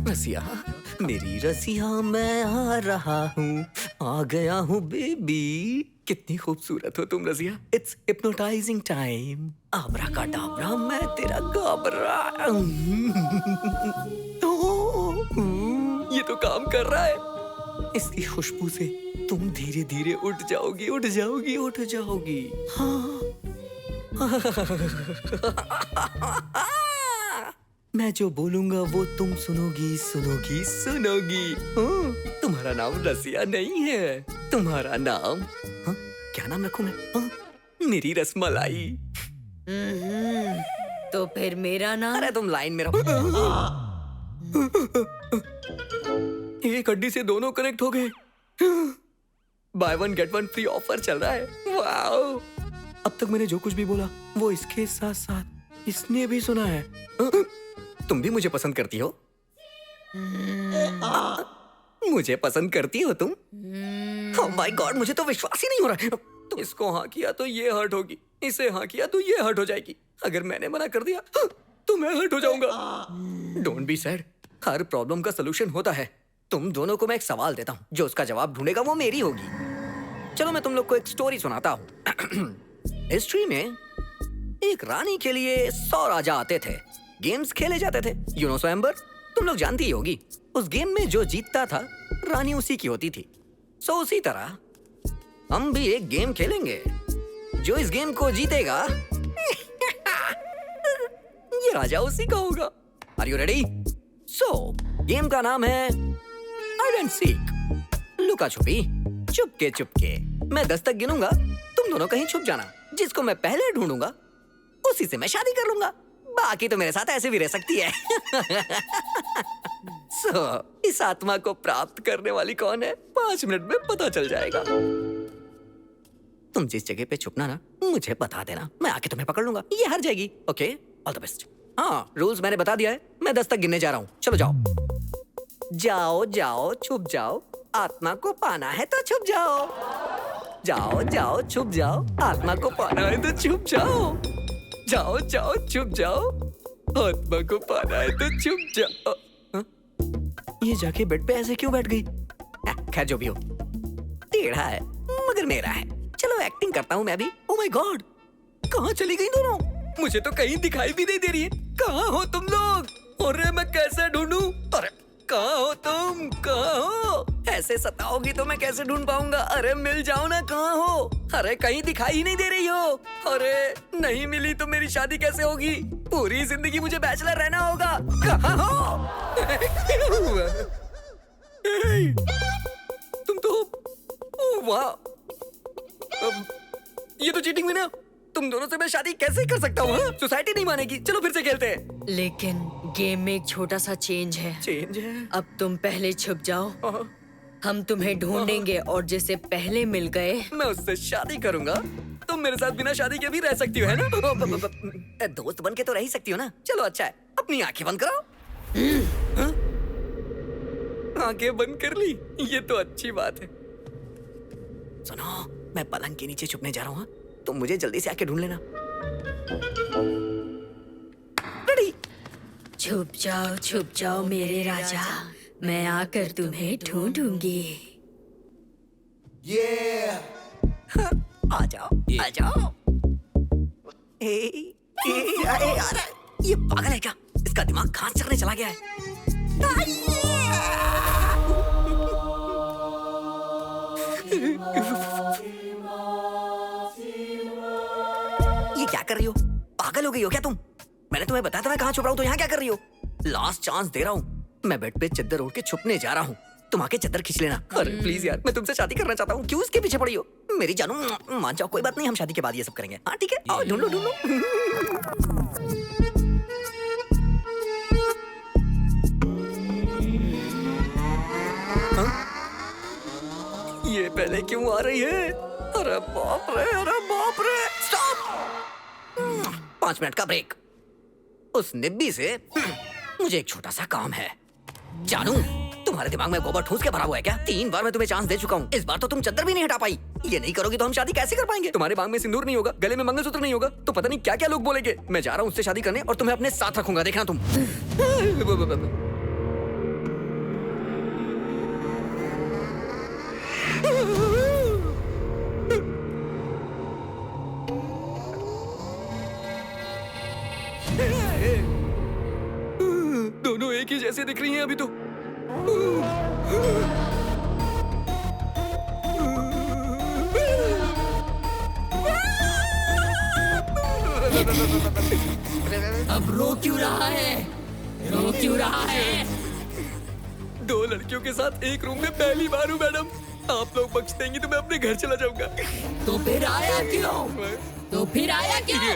रसिया, मेरी रसिया, मैं आ रहा हूँ, आ गया हूँ बेबी। कितनी खूबसूरत हो तुम रसिया। It's hypnotising time. आब्राकाडाब्रा, मैं तेरा गाबरा। ये तो काम कर रहा है। इसकी खुशबू से तुम धीरे धीरे उठ जाओगी, उठ जाओगी, उठ जाओगी। हाँ। मैं जो बोलूंगा वो तुम सुनोगी, सुनोगी, सुनोगी। तुम्हारा नाम रसिया नहीं है, तुम्हारा नाम क्या नाम रखूं मैं? मेरी रसमलाई। तो फिर मेरा नाम? अरे तुम लाइन में रहो। एक हड्डी से दोनों कनेक्ट हो गए। By one get one free offer चल रहा है। वाओ! अब तक मैंने जो कुछ भी बोला वो इसके साथ साथ इसने भी सुना है। तुम भी मुझे पसंद करती हो? मुझे पसंद करती हो तुम? ओह माय गॉड, मुझे तो विश्वास ही नहीं हो रहा। तो इसको हाँ किया तो ये हर्ट होगी, इसे हाँ किया तो ये हर्ट हो जाएगी। अगर मैंने मना कर दिया तो मैं हर्ट हो जाऊंगा। Don't be sad, her problem का सलूशन होता है। तुम दोनों को मैं एक सवाल देता हूँ, जो उसका जवाब ढूंढेगा वो मेरी होगी। चलो मैं तुम लोग को एक स्टोरी सुनाता हूँ। हिस्ट्री में एक रानी के लिए 100 राजा आते थे, गेम्स खेले जाते थे। यू नो स्वयंवर, तुम लोग जानती ही होगी। उस गेम में जो जीतता था रानी उसी की होती थी। सो उसी तरह हम भी एक गेम खेलेंगे। जो इस गेम को जीतेगा ये राजा उसी का होगा। Are you ready? So game का नाम है हाइड एंड सीक, लुका छुपी, चुपके चुपके। मैं 10 तक गिनूंगा, तुम दोनों कहीं छुप जाना। जिसको मैं पहले ढूंढूंगा उसी से मैं शादी कर लूंगा। बाकी तो मेरे साथ ऐसे भी रह सकती है। इस आत्मा को प्राप्त करने वाली कौन है 5 मिनट में पता चल जाएगा। तुम जिस जगह पे छुपना ना मुझे बता देना, मैं आके तुम्हें पकड़ लूंगा। ये हार जाएगी। Okay, all the best. हाँ, रूल्स मैंने बता दिया है। मैं 10 तक गिनने जा रहा हूँ। चलो जाओ जाओ जाओ, छुप जाओ। आत्मा को पाना है तो छुप जाओ। जाओ जाओ, छुप जाओ। आत्मा को पाना है तो छुप जाओ। जाओ जाओ, छुप जाओ। आत्मा को पाना है तो छुप जाओ। ये जाके बेड पे ऐसे क्यों बैठ गई? खैर जो भी हो, टेढ़ा है मगर मेरा है। चलो एक्टिंग करता हूँ मैं भी। ओह माय गॉड, कहाँ चली गई दोनों? मुझे तो कहीं दिखाई भी नहीं दे रही है। कहाँ हो तुम लोग? अरे मैं कैसे ढूंढूं? अरे कहाँ हो तुम? कहाँ हो? ऐसे सताओगी तो मैं कैसे ढूंढ पाऊंगा? अरे मिल जाओ ना, कहाँ हो? अरे कहीं दिखाई ही नहीं दे रही हो। अरे नहीं मिली तो मेरी शादी कैसे होगी? पूरी जिंदगी मुझे बैचलर रहना होगा। कहाँ हो? तुम तो वाह, ये तो चीटिंग हुई ना। तुम दोनों से मैं शादी कैसे कर सकता हूँ? सोसाइटी नहीं मानेगी। चलो फिर से खेलते हैं। लेकिन गेम में एक छोटा सा चेंज है। चेंज है? अब तुम पहले छुप जाओ, हम तुम्हें ढूंढेंगे और जिसे पहले मिल गए मैं उससे शादी करूंगा। तुम मेरे साथ बिना शादी के भी रह सकती हो, है ना? दोस्त बन के तो रह ही सकती हो ना। चलो अच्छा है, अपनी आंखें बंद करो। आंखें बंद कर ली, ये तो अच्छी बात है। सुनो, मैं पलंग के नीचे छुपने जा रहा हूँ। तुम मुझे जल्दी से आके ढूंढ लेना। रेडी? छुप जाओ मेरे राजा, मैं आकर तुम्हें ढूंढूंगी। आ जाओ, आ जाओ। यार, ये पागल है क्या? इसका दिमाग घास चरने चला गया है। ये क्या कर रही हो? पागल हो गई हो क्या तुम? मैंने तुम्हें बताया था ना कहाँ छुप रहा हूँ, तो यहाँ क्या कर रही हो? लास्ट चांस दे रहा हूँ। मैं बेड पे चद्दर ओढ़ के छुपने जा रहा हूँ। तुम आके चद्दर खींच लेना। अरे प्लीज यार, मैं तुमसे शादी करना चाहता हूँ। क्यों इसके पीछे पड़ी हो? मेरी जानू, मान जाओ, कोई बात नहीं, हम शादी के बाद ये सब करेंगे। हाँ ठीक है, आओ ढूंढो ढूंढो। ये पहले क्यों आ रही है? अरे बाप रे, अरे बाप रे। स्टॉप! 5 मिनट का ब्रेक। उस निब्बी से मुझे एक छोटा सा काम है। जानू, तुम्हारे दिमाग में गोबर ठूस के भरा हुआ है क्या? 3 बार मैं तुम्हें चांस दे चुका हूँ। इस बार तो तुम चद्दर भी नहीं हटा पाई। ये नहीं करोगी तो हम शादी कैसे कर पाएंगे? तुम्हारे मांग में सिंदूर नहीं होगा, गले में मंगलसूत्र नहीं होगा, तो पता नहीं क्या क्या लोग बोलेंगे। मैं जा रहा हूँ उससे शादी करने और तुम्हें अपने साथ रखूंगा, देखना तुम। दोनों एक ही जैसे दिख रही हैं अभी तो। अब रो क्यों रहा है? रो क्यों रहा है? दो लड़कियों के साथ एक रूम में पहली बार हूँ मैडम। आप लोग बख्श देंगी तो मैं अपने घर चला जाऊंगा। तो फिर आया क्यों? तो फिर आया क्यों?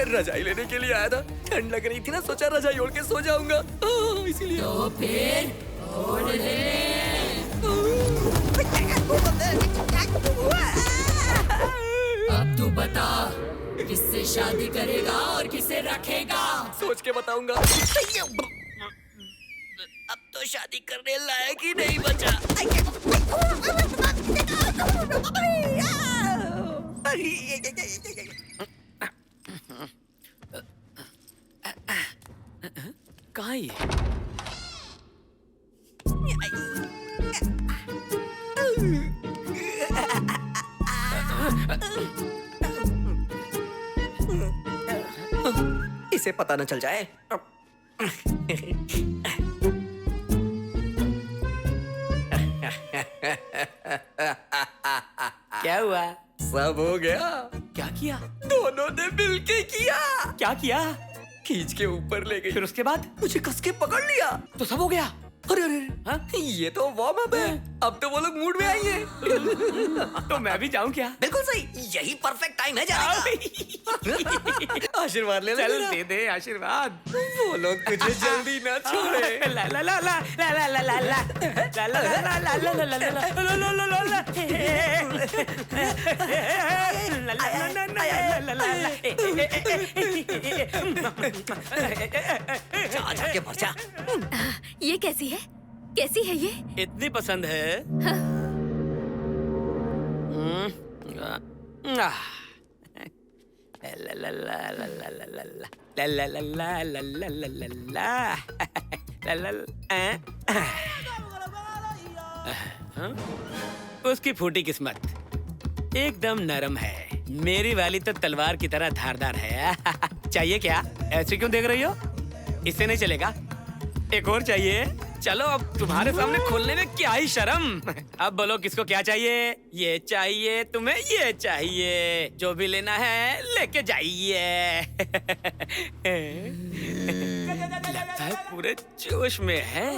रजाई लेने के लिए आया था, ठंड लग रही थी ना, सोचा रजाई ओढ़ के सो जाऊंगा, इसीलिए। तो फिर ओढ़ ले। अब तू बता, किससे शादी करेगा और किसे रखेगा? सोच के बताऊंगा। अब तो शादी करने लायक ही नहीं बचा। कहाँ है ये? इसे पता न चल जाए। क्या हुआ? सब हो गया। क्या किया? दोनों ने मिलके किया। क्या किया? खींच के ऊपर ले गई, फिर उसके बाद मुझे कस के पकड़ लिया। तो सब हो गया। अरे अरे हाँ? ये तो वार्म अप है, अब तो वो लोग मूड में आएंगे। तो मैं भी जाऊं क्या? बिल्कुल सही, यही परफेक्ट टाइम है जाने का। आशीर्वाद ले चल लेना। दे दे आशीर्वाद। वो लोग तुझे जल्दी ना छोड़े। ला ला ला ला ला ला ला ला ला ला ला ला ला ला ला ला ला ला ला जा जाके मर जा। ये कैसी है? कैसी है ये? इतनी पसंद है? ला ला ला ला ला ला ला ला ला ला ला ला ला ला ला ला ला ला। उसकी फूटी किस्मत एकदम नरम है, मेरी वाली तो तलवार की तरह धारदार है। चाहिए क्या? ऐसे क्यों देख रही हो? इससे नहीं चलेगा, एक और चाहिए। चलो अब तुम्हारे सामने खोलने में क्या ही शर्म। अब बोलो किसको क्या चाहिए? ये चाहिए तुम्हें, ये चाहिए, जो भी लेना है लेके जाइए। लगता है पूरे जोश में है।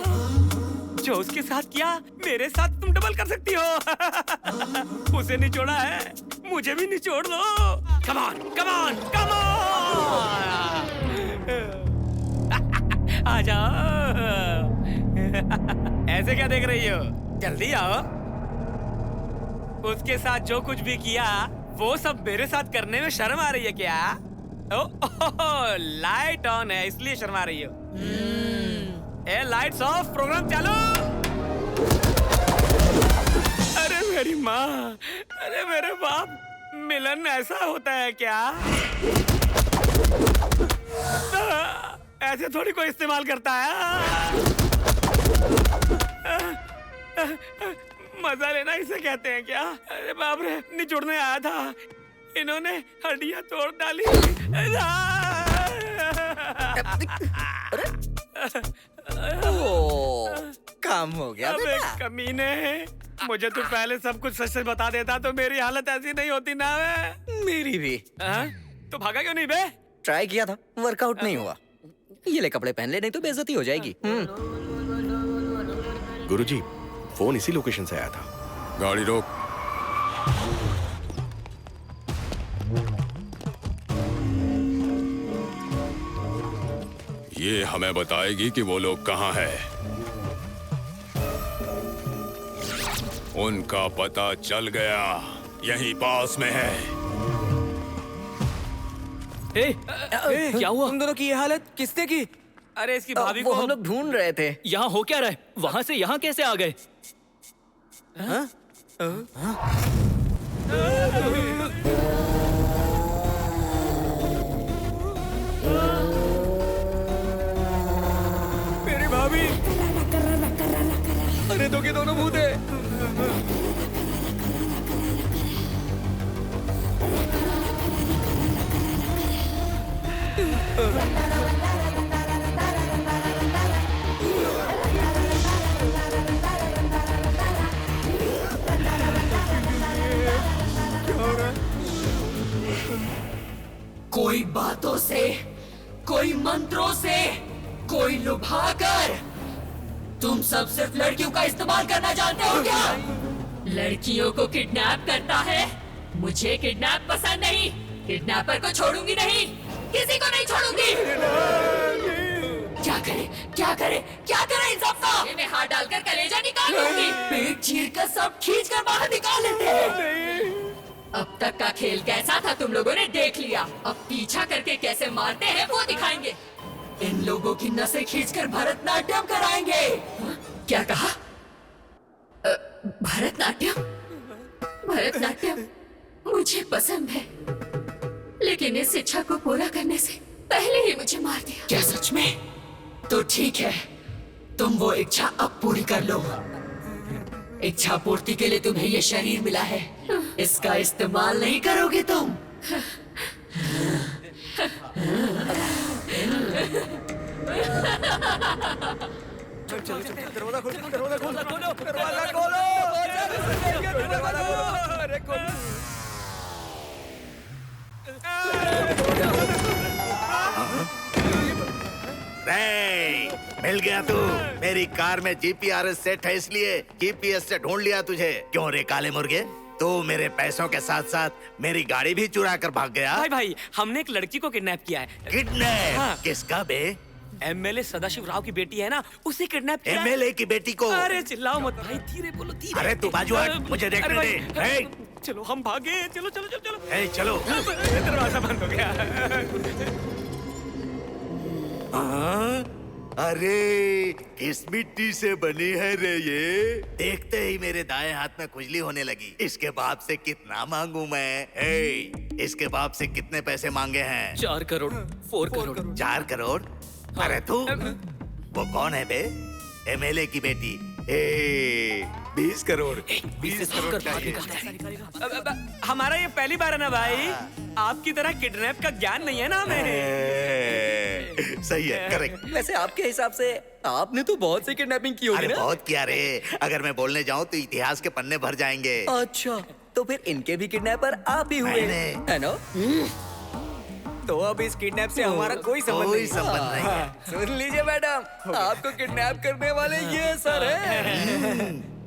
जो उसके साथ किया मेरे साथ तुम डबल कर सकती हो। उसे निचोड़ा है, मुझे भी निचोड़ दो। Come on, come on, come on. आ जाओ। ऐसे क्या देख रही हो? जल्दी आओ। उसके साथ जो कुछ भी किया वो सब मेरे साथ करने में शर्म आ रही है क्या? ओह, लाइट ऑन है इसलिए शर्मा रही हो। ए लाइट्स ऑफ, प्रोग्राम चालू। अरे मेरी माँ, अरे मेरे बाप, मिलन ऐसा होता है क्या? ऐसे थोड़ी कोई इस्तेमाल करता है। मजा लेना इसे कहते हैं क्या? अरे बाप रे, निचोड़ने आया था, इन्होंने हड्डियां तोड़ डाली। काम हो गया अबे बेटा। कमीने, मुझे तू पहले सब कुछ सच सच बता देता तो मेरी हालत ऐसी नहीं होती ना। मेरी भी। तो भागा क्यों नहीं बे? ट्राई किया था, वर्कआउट नहीं हुआ। ये ले कपड़े पहन ले, नहीं तो बेइज्जती हो जाएगी। गुरुजी, फोन इसी लोकेशन से आया था। गाड़ी रोक। ये हमें बताएगी कि वो लोग कहाँ हैं। उनका पता चल गया, यहीं पास में है। क्या हुआ? तुम दोनों की ये हालत किसने की? अरे इसकी भाभी वो को हम लोग ढूंढ रहे थे। यहाँ हो क्या रहा है? वहाँ से यहाँ कैसे आ गए? मेरी भाभी। अरे दो के दोनों भूत है। कोई बातों से, कोई मंत्रों से, कोई लुभाकर, तुम सब सिर्फ लड़कियों का इस्तेमाल करना जानते हो क्या? लड़कियों को किडनैप करता है। मुझे किडनैप पसंद नहीं। किडनैपर को छोड़ूंगी नहीं, किसी को नहीं छोड़ूंगी। क्या करे, क्या करे, क्या करे इन सबका? इन्हें हाथ डालकर कलेजा निकालूंगी। पेट चीर कर सब खींच कर बाहर निकाल लेते हैं। अब तक का खेल कैसा था तुम लोगों ने देख लिया। अब पीछा करके कैसे मारते हैं वो दिखाएंगे। इन लोगों की नसें खींचकर भरतनाट्यम कराएंगे। क्या कहा? भरतनाट्यम? भरतनाट्यम मुझे पसंद है, लेकिन इस इच्छा को पूरा करने से पहले ही मुझे मार दिया। क्या सच में? तो ठीक है, तुम वो इच्छा अब पूरी कर लो। इच्छा पूर्ति के लिए तुम्हें ये शरीर मिला है, इसका इस्तेमाल नहीं करोगे तुम। मिल गया तू। मेरी कार में जीपीआरएस सेट है, इसलिए जीपीएस से ढूंढ लिया तुझे। क्यों रे काले मुर्गे, तू मेरे पैसों के साथ साथ मेरी गाड़ी भी चुरा कर भाग गया। भाई भाई, हमने एक लड़की को किडनैप किया है। किडनैप? हाँ। किसका बे? एमएलए सदाशिव राव की बेटी है ना, उसे किडनैप किया है। एमएलए की बेटी को? अरे चिल्लाओ मत भाई, धीरे बोलो, धीरे। अरे तू बाजू हट, मुझे देखने अरे दे। भाई, ए! चलो हम भागे, चलो चलो चलो चलो। ए, चलो। दरवाजा बंद हो गया। हाँ? अरे किस मिट्टी से बनी है रे ये? देखते ही मेरे दाएं हाथ में खुजली होने लगी। इसके बाप से कितना मांगू मैं? इसके बाप से कितने पैसे मांगे हैं? 4 करोड़, 4 करोड़। 4 करोड़? अरे तू, वो कौन है बे? एमएलए की बेटी। 20 करोड़। 20 करोड़ चाहिए। हमारा ये पहली बार है ना भाई, आपकी तरह किडनैप का ज्ञान नहीं है ना हमें। सही है, करेक्ट। वैसे आपके हिसाब से आपने तो बहुत सी किडनैपिंग की होगी अरे ना? बहुत किया रे। अगर मैं बोलने जाऊं तो इतिहास के पन्ने भर जाएंगे। अच्छा, तो फिर इनके भी किडनैपर आप ही हुए, मैंने। है ना? तो अब इस किडनैप से हमारा कोई संबंध कोई संबंध नहीं है। सुन लीजिए मैडम, आपको किडनैप करने वाले ये सर है।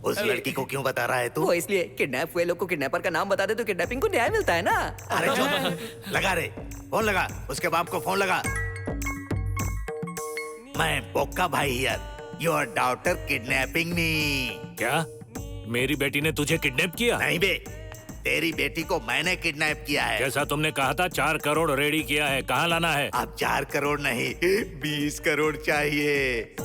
उस लड़की को क्यों बता रहा है तू? वो इसलिए, किडनैप हुए लोग को किडनैपर का नाम बता दे तो किडनैपिंग को न्याय मिलता है ना। अरे चुप, लगा रे फोन, लगा उसके बाप को फोन लगा। मैं बोक्का भाई हियर, योर डॉटर किडनैपिंग मी। क्या मेरी बेटी ने तुझे किडनैप किया? नहीं बे, तेरी बेटी को मैंने किडनैप किया है। जैसा तुमने कहा था 4 करोड़ रेडी किया है, कहाँ लाना है? अब 4 करोड़ नहीं, 20 करोड़ चाहिए।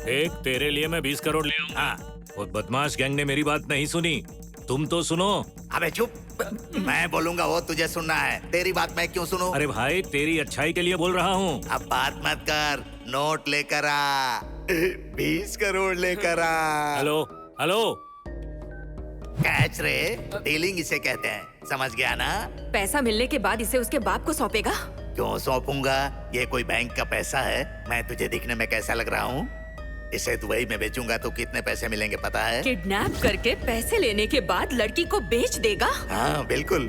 एक तेरे लिए मैं 20 करोड़ ले आऊंगा। हाँ। वो बदमाश गैंग ने मेरी बात नहीं सुनी, तुम तो सुनो। अबे चुप, मैं बोलूंगा वो तुझे सुनना है, तेरी बात मैं क्यों सुनूं? अरे भाई, तेरी अच्छाई के लिए बोल रहा हूँ। अब बात मत कर, नोट लेकर आ, 20 करोड़ लेकर आ। हेलो हेलो, कैच रे, डीलिंग इसे कहते हैं, समझ गया ना? पैसा मिलने के बाद इसे उसके बाप को सौंपेगा? क्यों सौंपूंगा? ये कोई बैंक का पैसा है? मैं तुझे दिखने में कैसा लग रहा हूँ? इसे दुबई में बेचूंगा तो कितने पैसे मिलेंगे पता है? किडनैप करके पैसे लेने के बाद लड़की को बेच देगा? हाँ बिल्कुल,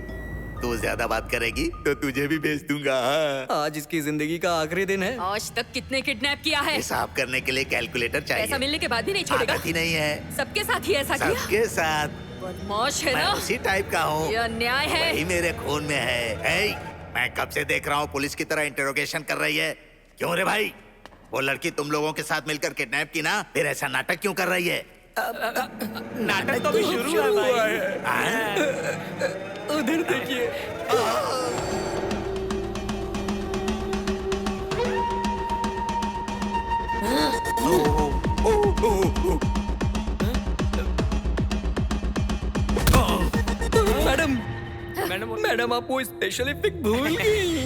तू ज्यादा बात करेगी तो तुझे भी बेच दूंगा। हाँ। आज इसकी जिंदगी का आखिरी दिन है। आज तक कितने किडनैप किया है? हिसाब करने के लिए कैलकुलेटर चाहिए। पैसा मिलने के बाद भी नहीं छोड़ेगा? आदत ही नहीं है। सबके साथ ही ऐसा किया? सबके साथ। बदमाश है मैं ना? उसी टाइप का हूँ। ये अन्याय है। वही मेरे खून में है। मैं कब से देख रहा हूँ पुलिस की तरह इंटरोगेशन कर रही है। क्यों रे भाई, वो लड़की तुम लोगों के साथ मिलकर किडनैप की ना, फिर ऐसा नाटक क्यों कर रही है? नाटक तो अभी शुरू हुआ है हाँ? उधर देखिए। मैडम आप वो स्पेशल इफेक्ट भूल गई।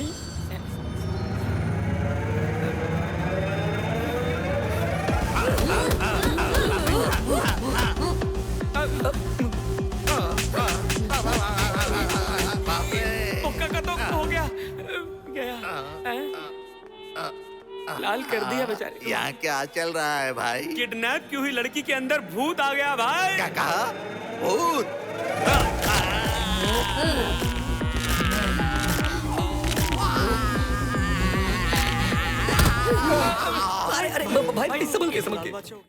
हुक्का का तो हो गया गया हैं? लाल कर दिया बेचारे। यहाँ क्या चल रहा है भाई? किडनैप की हुई लड़की के अंदर भूत आ गया भाई। क्या कहा? भूत? अरे अरे भाई संभल के